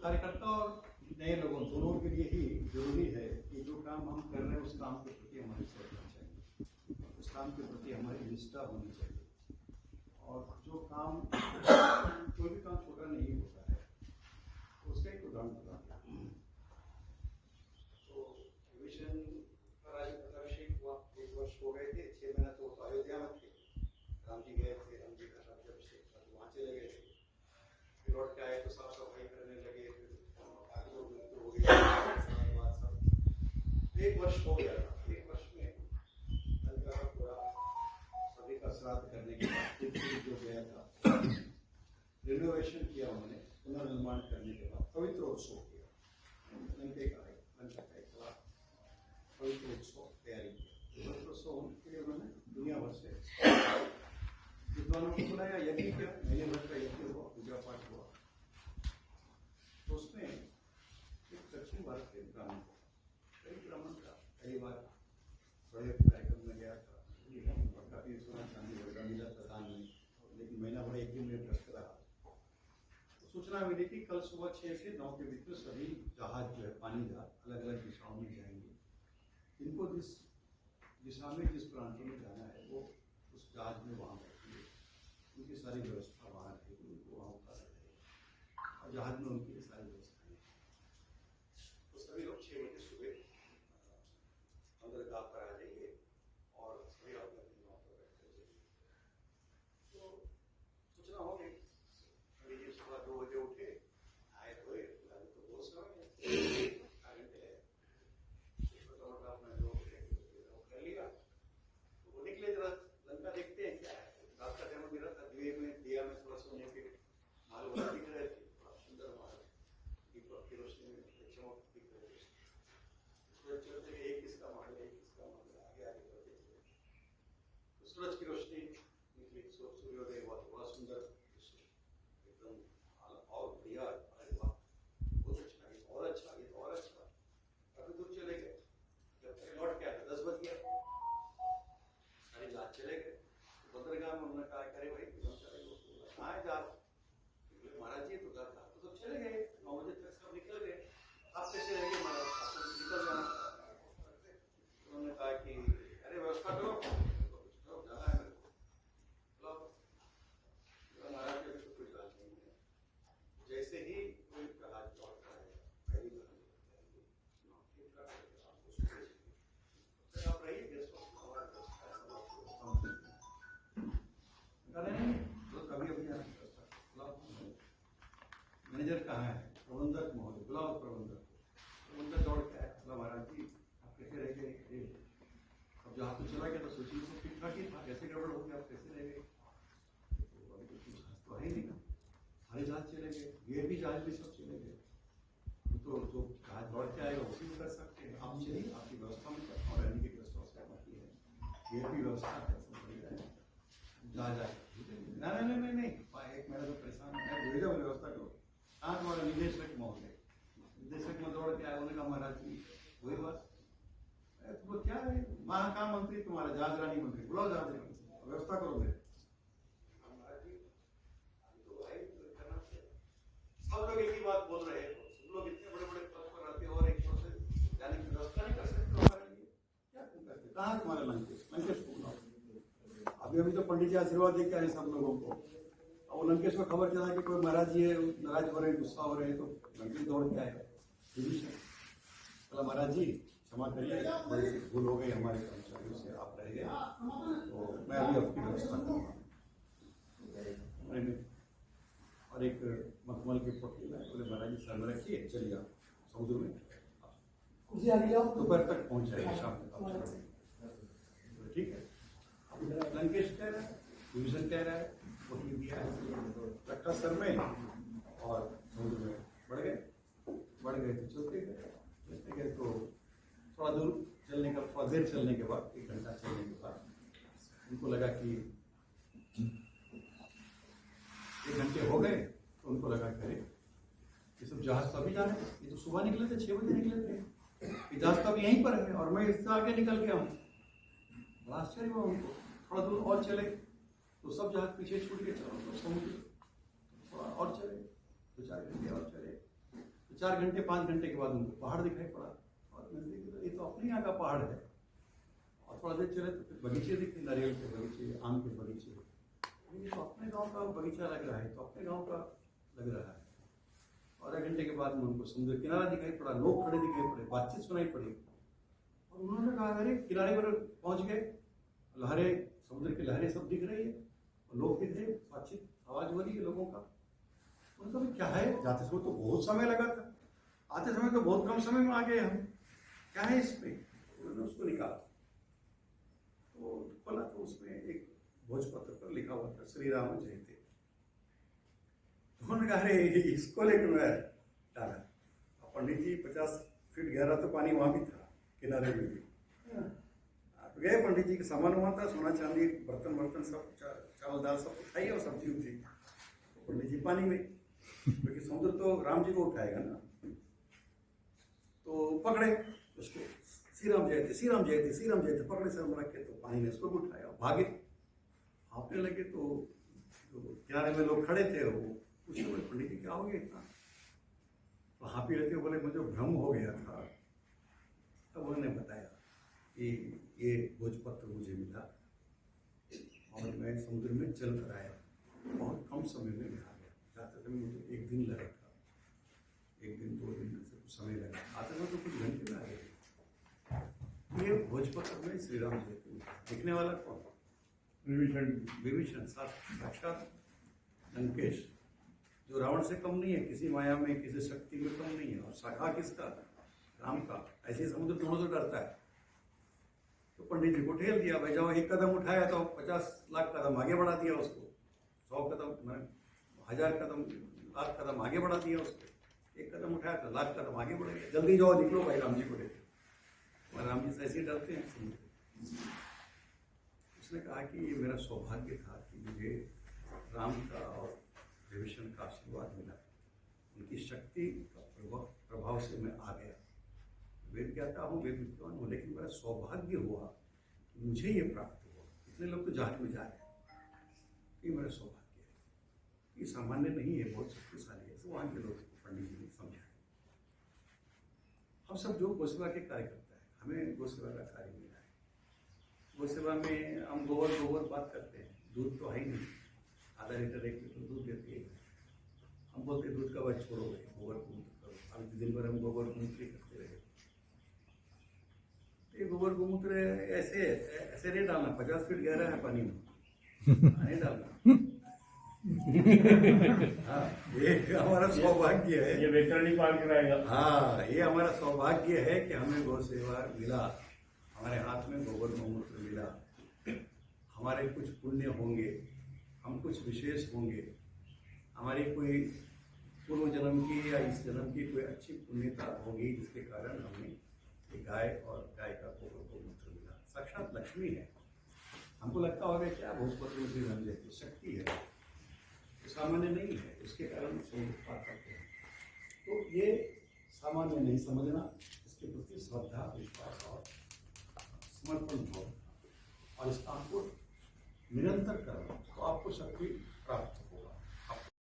कार्यकर्ता और नए लोगों दोनों के लिए ही जरूरी है कि जो काम हम कर रहे हैं उस काम के प्रति हमारी सोच होनी चाहिए, उस काम के प्रति हमारी निष्ठा होनी चाहिए। और जो काम कोई भी काम छोटा नहीं होता है, उसका एक उदाहरण बताऊं। तो विभीषण का राज्याभिषेक हुआ, 1 वर्ष हो गए थे, 6 महीना तो अयोध्या में थे, राम जी गए थे, राम जी का राज्याभिषेक था तो वहाँ चले गए थे, फिर लौट के आए तो साफ सफाई करने लगे, आगे लोग हो गया, 1 वर्ष हो गया था। 1 वर्ष में लंका का पूरा सभी का श्राद्ध करने के बाद जो गया था, रिनोवेशन किया उन्होंने, पुनर्निर्माण करने के बाद पवित्र उत्सव किया, लंका का एक बड़ा पवित्र उत्सव तैयारी किया। पवित्र उत्सव के लिए उन्होंने दुनिया भर से विद्वानों को बुलाया, यज्ञ किया, महीने भर का यज्ञ हुआ, पूजा पाठ हुआ। तो उसमें एक दक्षिण भारत के ब्राह्मण था, कई बार बड़े कार्यक्रम में गया था, काफी सोना चांदी वगैरह मिला था दान में, लेकिन महीना भर यज्ञ में व्यस्त रहा। तो सूचना मिली कि कल सुबह 6 से 9 के बीच में सभी जहाज जो है, पानी जहाज अलग अलग दिशाओं में जाएंगे। इनको जिस दिशा में, जिस प्रांतों में जाना है, वो उस जहाज में वहाँ बैठेंगे, उनकी सारी व्यवस्था वहाँ रहेगी, उनको वहाँ उतारा जाएगा और जहाज में उनकी सारी व्यवस्थाएं। तो सभी लोग 6 बजे सुबह बंदरगाह पर आ जाइए और सभी अपने अपने गाँव पर बैठ कर जाइए। तो सूचना हो गई, अभी ये सुबह 2 बजे उठे, आए हुए तो बहुत समय अपना जो कर लिया, तो वो निकले जरा लंका देखते हैं क्या है। रात का टाइम मेरा था, दिया में थोड़ा सोने के माल वगैरह दिख रहे थे, बड़ा सुंदर माल, दीपक की रोशनी में चमक दिख रहे थे। सूरज चलते गए, एक किसका माल है, एक किसका माल है, आगे आगे बढ़ते चले। तो सूरज की रोशनी निकली, सूर्योदय हुआ, बड़ा सुंदर एकदम और बढ़िया, अरे वाह बहुत अच्छा, ये और अच्छा, ये और अच्छा। काफी दूर चले गए, जब लौट के आए 10 बज गया, सारी जहाज चले गए। बंदरगाह में उन्होंने कहा, करे भाई क्यों चले गए, कहाँ है जहाज? महाराज जी तो सब चले गए, 9 बजे तक सब निकल गए, आप कैसे रह गए महाराज, आपको निकल जाना। उन्होंने कहा कि अरे व्यवस्था करो, जाना है मेरे को, महाराज जी को कोई बात नहीं है। जैसे ही कोई कहा लौट रहा है, पहली बार आप रहिए गेस्ट हाउस में, हमारा नहीं तो कभी अभी मैनेजर कहाँ है, प्रबंधक महोदय, बुलाओ प्रबंधक दौड़ के आया, महाराज जी आप कैसे रह गए? अब जहाँ तो चला गया तो सोचिए सब ठीक ठाक ही था, कैसे गड़बड़ हो गया, आप कैसे रह गए? तो अभी कुछ तो है ही नहीं ना, सारे जहाज चले गए, ये भी जहाज भी सब चले गए, तो जो जहाज लौट के आएगा उसी में कर सकते हैं। आप चलिए, आपकी व्यवस्था में करता हूँ, रहने की गेस्ट हाउस है, ये भी व्यवस्था है, जहाज आए नहीं, एक मेरा जो परेशान है व्यवस्था करो। हाँ तुम्हारा निदेशक महोदय, निदेशक में दौड़ के आया, उन्होंने कहा महाराज जी वही बात, तुमको क्या है, वहाँ का मंत्री तुम्हारा जहाज रानी मंत्री, बुलाओ जहाज रानी, व्यवस्था करो मेरे। महाराज जी तो भाई करना चाहिए, सब लोग एक ही बात बोल रहे हैं, सब लोग इतने बड़े बड़े पद पर रहते हो और एक से जाने की व्यवस्था नहीं कर सकते हमारे लिए, क्या तुम करते, कहाँ तुम्हारे लंकेश को बुलाओ। अभी तो पंडित जी आशीर्वाद देके आए सब लोगों को, और लंकेश को खबर चला कि कोई महाराज जी है, नाराज हो रहे हैं, गुस्सा हो रहे हैं, तो लंकेश दौड़ के आए, बोला महाराज जी क्षमा करिए, बड़ी भूल हो गई हमारे कर्मचारियों से, आप रह गए, तो मैं अभी आपकी व्यवस्था करूँगा। और एक मखमल के पट्टी में बोले महाराज जी सर में रखिए, चलिए आप समुद्र में दोपहर तक पहुँच जाएंगे, शाम तक, ठीक है। लंकेश कह रहा है, विभीषण कह रहा है, पट्टी दिया है, रखा सर में और समुद्र में बढ़ गए तो चलते गए तो थोड़ा दूर चलने का, थोड़ा देर चलने के बाद, 1 घंटा चलने के बाद उनको लगा कि 1 घंटे हो गए, तो उनको लगा करे ये सब जहाज तो अभी जाने, ये तो सुबह निकले थे, 6 बजे निकले थे, ये जहाज तो अभी यहीं पर है और मैं इससे आगे निकल गया हूँ। बड़ा आश्चर्य हुआ उनको, थोड़ा दूर और चले तो सब जहाज पीछे छूट के चलो, तो समुद्र थोड़ा और चले, 2-4 घंटे और चले, 4 घंटे 5 घंटे के बाद उनको पहाड़ दिखाई पड़ा, और नजदीक ये तो अपने यहाँ का पहाड़ है। और थोड़ा देर चले तो फिर बगीचे दिखे, नारियल के बगीचे, आम के बगीचे। ये तो अपने गांव का बगीचा लग रहा है, तो अपने गांव का लग रहा है। और आधे घंटे के बाद में उनको समुद्र किनारा दिखाई पड़ा, लोग खड़े दिखाई पड़े, बातचीत सुनाई पड़ी। और उन्होंने कहा अरे किनारे पर पहुंच गए, लहरें, समुद्र की लहरें सब दिख रही है, और लोग दिख रहे, बातचीत आवाज हो रही है लोगों का। उनका भी क्या है, जाते समय तो बहुत समय लगा था, आते समय तो बहुत कम समय में आ गए हम, क्या है इसमें। उन्होंने उसको निकाला, तो खोला तो उसमें एक भोजपत्र पर लिखा हुआ था श्री राम जयते। उन्होंने कहा अरे इसको लेकर मैं डाला। पंडित जी 50 फीट गहरा तो पानी वहां भी था, किनारे में भी। आप गए, पंडित जी का सामान वहां था, सोना चांदी, बर्तन वर्तन सब, चावल दाल सब उठाई और सब्जी उठी। पंडित जी पानी में, क्योंकि समुद्र तो राम जी को उठाएगा ना, तो पकड़े उसको, श्री राम जयते, श्री राम जयते, श्री राम जयते, पकड़े सर में रख के, तो पानी ने उसको उठाया, भागे, भागने लगे। तो किनारे में लोग खड़े थे, वो पूछने बोले पंडित जी क्या हो गया इतना। तो हाँपी रहते बोले मुझे भ्रम हो गया था। तब उन्होंने बताया कि ये भोजपत्र मुझे मिला और मैं समुद्र में चल कर आया, बहुत कम समय में आ गया। जाते समय मुझे 1 दिन लगा था, 1 दिन 2 दिन से कुछ समय लगा, आते समय तो कुछ घंटे में आ गए। ये भोजपत्र में श्री राम जयते लिखने वाला कौन? विभीषण, साक्षात लंकेश, जो रावण से कम नहीं है, किसी माया में, किसी शक्ति में कम नहीं है। और शाखा किसका? राम का। ऐसे समुद्र दोनों से डरता है। तो पंडित जी को ठेल दिया, भाई जाओ, 1 कदम उठाया तो 50 लाख कदम आगे बढ़ा दिया उसको, 100 कदम, 1000 कदम, लाख कदम आगे बढ़ा दिया उसको। 1 कदम उठाया तो लाख कदम आगे बढ़ गया। जल्दी जाओ, निकलो भाई, राम जी को लेकर। और राम जी से ऐसे ही डरते हैं समुद्र। उसने कहा कि ये मेरा सौभाग्य था कि मुझे राम का और विभीषण का आशीर्वाद मिला, उनकी शक्ति का प्रभाव से मैं आ गया। वेद ज्ञाता हूँ, वेद विद्वान हूँ, लेकिन मेरा सौभाग्य हुआ कि मुझे ये प्राप्त हुआ। इतने लोग तो जहाज में जा रहे हैं, ये मेरा सौभाग्य है। ये सामान्य नहीं है, बहुत शक्तिशाली है। वहाँ के लोग पंडित जी ने समझाया। हम सब जो गोसेवा के कार्य करता है, हमें गोसेवा का कार्य मिला है। गोसेवा में हम गोबर बात करते हैं, दूध तो है ही नहीं, आधा लीटर 1 लीटर दूध देती है। हम बोलते हैं दूध का बात छोड़ो, गोबर गोमूत्र करो। अब दिन भर हम गोबर गोमूत्र करते रहे। ये गोबर गोमूत्र ऐसे नहीं डालना, 50 फीट गहरा है पानी में, नहीं डालना। हाँ, ये हमारा सौभाग्य है, ये वैतरणी पार कराएगा। हाँ, ये हमारा सौभाग्य है कि हमें गौ सेवा मिला, हमारे हाथ में गोबर गोमूत्र मिला। हमारे कुछ पुण्य होंगे, हम कुछ विशेष होंगे, हमारी कोई पूर्व जन्म की या इस जन्म की कोई अच्छी पुण्यता होगी, जिसके कारण हमें गाय और गाय का गोबर गोमूत्र मिला। साक्षात लक्ष्मी है। हमको लगता होगा क्या भोजपत्र में श्री राम जयते शक्ति है, तो सामान्य नहीं है, उसके कारण समुद्र पार करते हैं। तो ये सामान्य नहीं समझना, इसके प्रति श्रद्धा, विश्वास और समर्पण भाव, और इसका आपको निरंतर करना, तो आपको शक्ति प्राप्त